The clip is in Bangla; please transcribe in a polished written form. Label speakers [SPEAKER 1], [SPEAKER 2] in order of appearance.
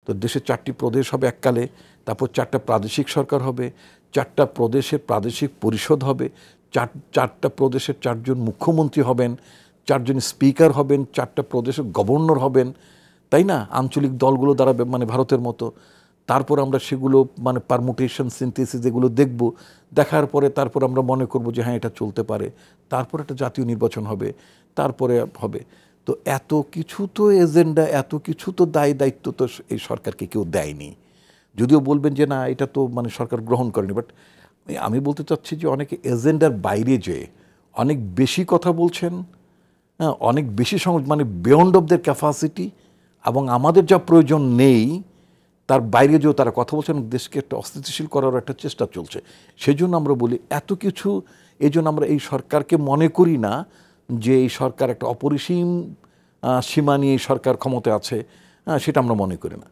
[SPEAKER 1] তো দেশে 4টি প্রদেশ হবে এককালে, তারপর 4টা প্রাদেশিক সরকার হবে, 4টা প্রদেশের প্রাদেশিক পরিষদ হবে, 4টা প্রদেশের 4জন মুখ্যমন্ত্রী হবেন, 4জন স্পিকার হবেন, 4টা প্রদেশের গভর্নর হবেন, তাই না? আঞ্চলিক দলগুলো দাঁড়াবে মানে ভারতের মতো। তারপর আমরা সেগুলো মানে পারমুটেশন সিনথেসিস এগুলো দেখব, দেখার পরে তারপর আমরা মনে করব যে হ্যাঁ এটা চলতে পারে। তারপর একটা জাতীয় নির্বাচন হবে, তারপরে হবে। তো এত কিছু তো এজেন্ডা, এত কিছু তো দায়িত্ব তো এই সরকারকে কেউ দেয়নি। যদিও বলবেন যে না এটা তো মানে সরকার গ্রহণ করেনি, বাট আমি বলতে চাচ্ছি যে অনেকে এজেন্ডার বাইরে যেয়ে অনেক বেশি কথা বলছেন, হ্যাঁ, অনেক বেশি মানে বিয়ন্ড অফ দের ক্যাপাসিটি, এবং আমাদের যা প্রয়োজন নেই তার বাইরে যেও তারা কথা বলছেন, দেশকে একটা অস্থিতিশীল করার একটা চেষ্টা চলছে। সেই জন্য আমরা বলি এত কিছু, এই জন্য আমরা এই সরকারকে মনে করি না যে এই সরকার একটা অপরিসীম সীমা নিয়ে এই সরকার ক্ষমতায় আছে, সেটা আমরা মনে করি না।